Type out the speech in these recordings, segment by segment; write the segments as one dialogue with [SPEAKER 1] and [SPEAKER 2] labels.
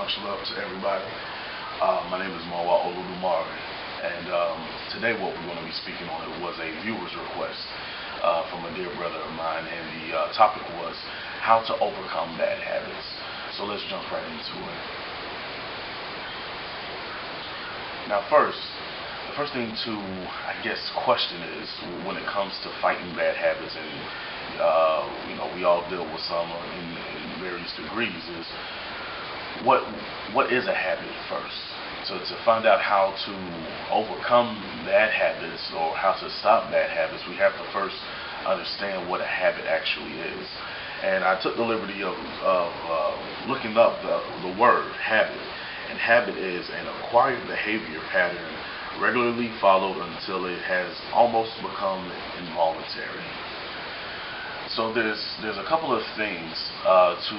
[SPEAKER 1] Much love to everybody. My name is Mowa, Olodumare, and today what we're going to be speaking on was a viewer's request from a dear brother of mine, and the topic was how to overcome bad habits. So let's jump right into it. Now the first thing to, I guess, question is when it comes to fighting bad habits, and we all deal with some in various degrees, is what is a habit first? So to find out how to overcome bad habits or how to stop bad habits, we have to first understand what a habit actually is. And I took the liberty of looking up the word habit. And habit is an acquired behavior pattern regularly followed until it has almost become involuntary. So there's a couple of things to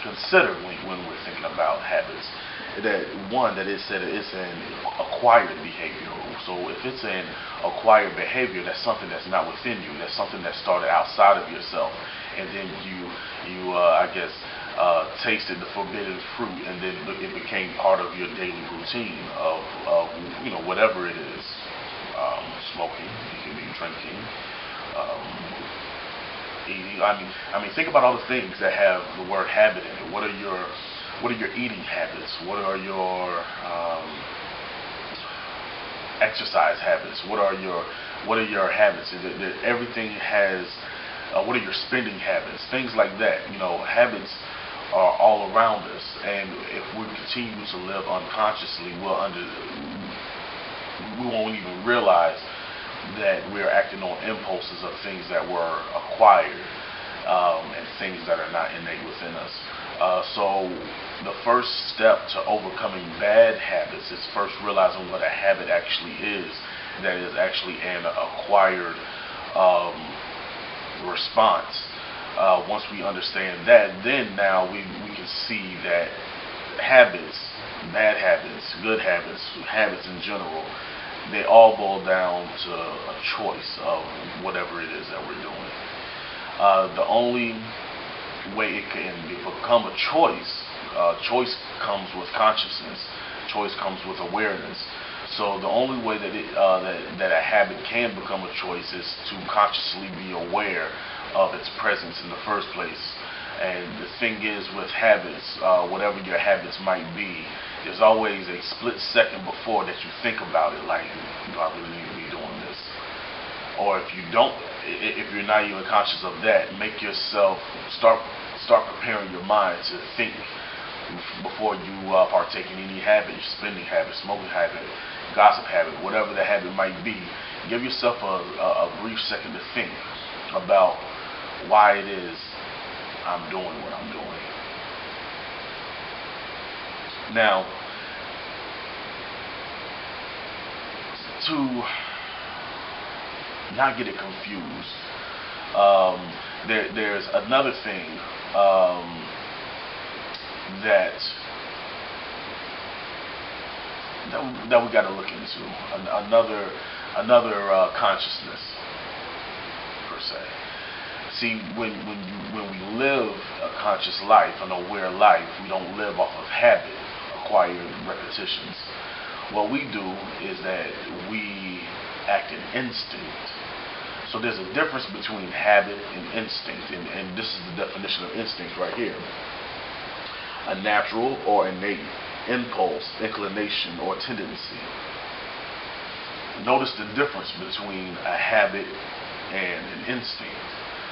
[SPEAKER 1] consider when we're thinking about habits. That one, that it said it's an acquired behavior. So if it's an acquired behavior, that's something that's not within you. That's something that started outside of yourself, and then you tasted the forbidden fruit, and then it became part of your daily routine of whatever it is. Smoking, you can be drinking. Eating. I mean, think about all the things that have the word habit in it. What are your eating habits? What are your exercise habits? What are your habits? Everything has. What are your spending habits? Things like that. Habits are all around us, and if we continue to live unconsciously, we won't even realize that we're acting on impulses of things that were acquired and things that are not innate within us. So the first step to overcoming bad habits is first realizing what a habit actually is. That is actually an acquired response. Once we understand that, then now we can see that habits, bad habits, good habits, habits in general, they all boil down to a choice of whatever it is that we're doing. The only way it can become a choice comes with consciousness. Choice comes with awareness. So the only way that a habit can become a choice is to consciously be aware of its presence in the first place. And the thing is with habits, whatever your habits might be, there's always a split second before that you think about it, like, do I really need to be doing this? Or if you're not even conscious of that, make yourself start preparing your mind to think before you partake in any habit, spending habit, smoking habit, gossip habit, whatever the habit might be. Give yourself a brief second to think about why it is I'm doing what I'm doing. Now, to not get it confused, there's another thing that we got to look into. Another consciousness per se. See, when we live a conscious life, an aware life, we don't live off of habit, acquired repetitions. What we do is that we act in instinct. So there's a difference between habit and instinct, and this is the definition of instinct right here. A natural or innate impulse, inclination, or tendency. Notice the difference between a habit and an instinct.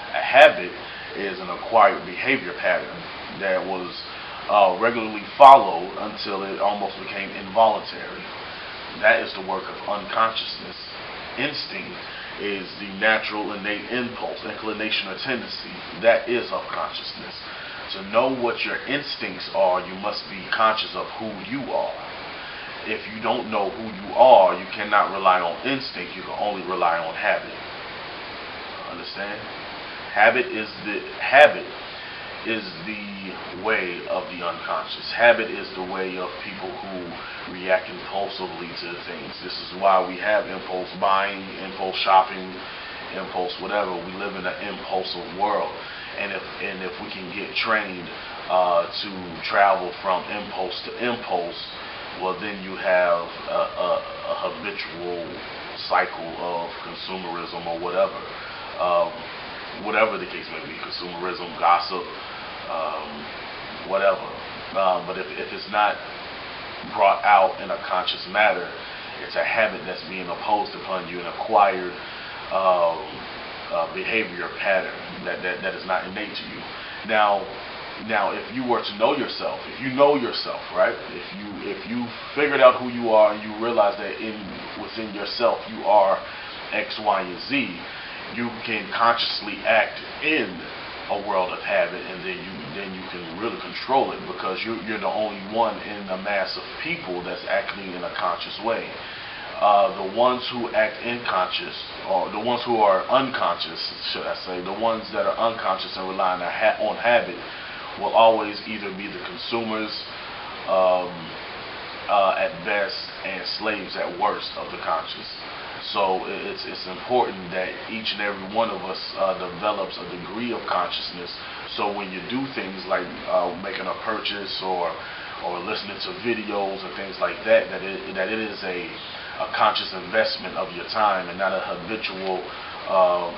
[SPEAKER 1] A habit is an acquired behavior pattern that was regularly followed until it almost became involuntary. That is the work of unconsciousness. Instinct is the natural innate impulse, inclination, or tendency. That is of consciousness. To know what your instincts are, you must be conscious of who you are. If you don't know who you are, you cannot rely on instinct. You can only rely on habit. Understand? Habit is the way of the unconscious. Habit is the way of people who react impulsively to things. This is why we have impulse buying, impulse shopping, impulse whatever. We live in an impulsive world. And if we can get trained to travel from impulse to impulse, well, then you have a habitual cycle of consumerism or whatever. Whatever the case may be, consumerism, gossip, whatever. But if it's not brought out in a conscious manner, it's a habit that's being imposed upon you, an acquired behavior pattern that is not innate to you. Now, if you were to know yourself, if you know yourself, right? If you figured out who you are and you realize that within yourself you are X, Y, and Z, you can consciously act in a world of habit, and then you can really control it, because you're the only one in a mass of people that's acting in a conscious way. The ones who act unconscious, or the ones who are unconscious, should I say, the ones that are unconscious and relying on habit, will always either be the consumers at best and slaves at worst of the conscious. So it's important that each and every one of us develops a degree of consciousness. So when you do things like making a purchase or listening to videos and things like that, that it is a conscious investment of your time and not a habitual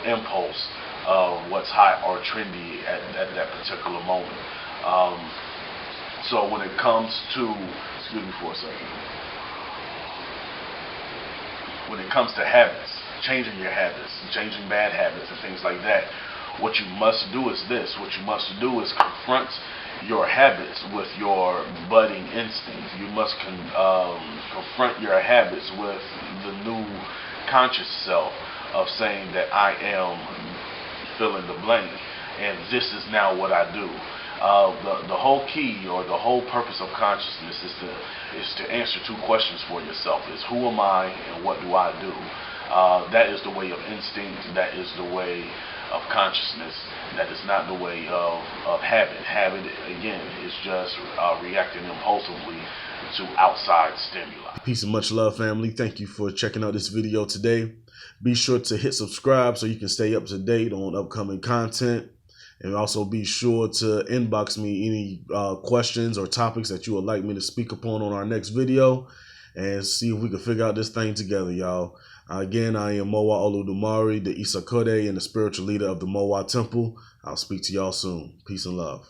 [SPEAKER 1] impulse of what's hot or trendy at that particular moment. So when it comes to, excuse me for a second. When it comes to habits, changing your habits, changing bad habits and things like that, what you must do is this. What you must do is confront your habits with your budding instincts. You must confront your habits with the new conscious self of saying that I am fill in the blank, and this is now what I do. The whole key, or the whole purpose of consciousness is to answer two questions for yourself. Is who am I and what do I do? That is the way of instinct. That is the way of consciousness. That is not the way of habit. Habit, again, is just reacting impulsively to outside stimuli.
[SPEAKER 2] Peace and much love, family. Thank you for checking out this video today. Be sure to hit subscribe so you can stay up to date on upcoming content. And also be sure to inbox me any questions or topics that you would like me to speak upon on our next video, and see if we can figure out this thing together, y'all. Again, I am Mowa Olodumare, the Isakode and the spiritual leader of the Mowa Temple. I'll speak to y'all soon. Peace and love.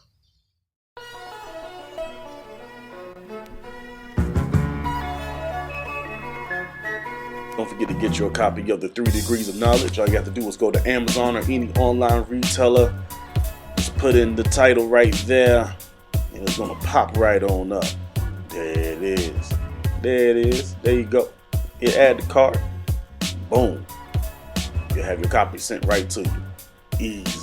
[SPEAKER 2] Don't forget to get your copy of the 3 Degrees of Knowledge. All you have to do is go to Amazon or any online retailer. Put in the title right there, and it's gonna pop right on up. There it is. There it is. There you go. You add the cart. Boom. You have your copy sent right to you. Easy.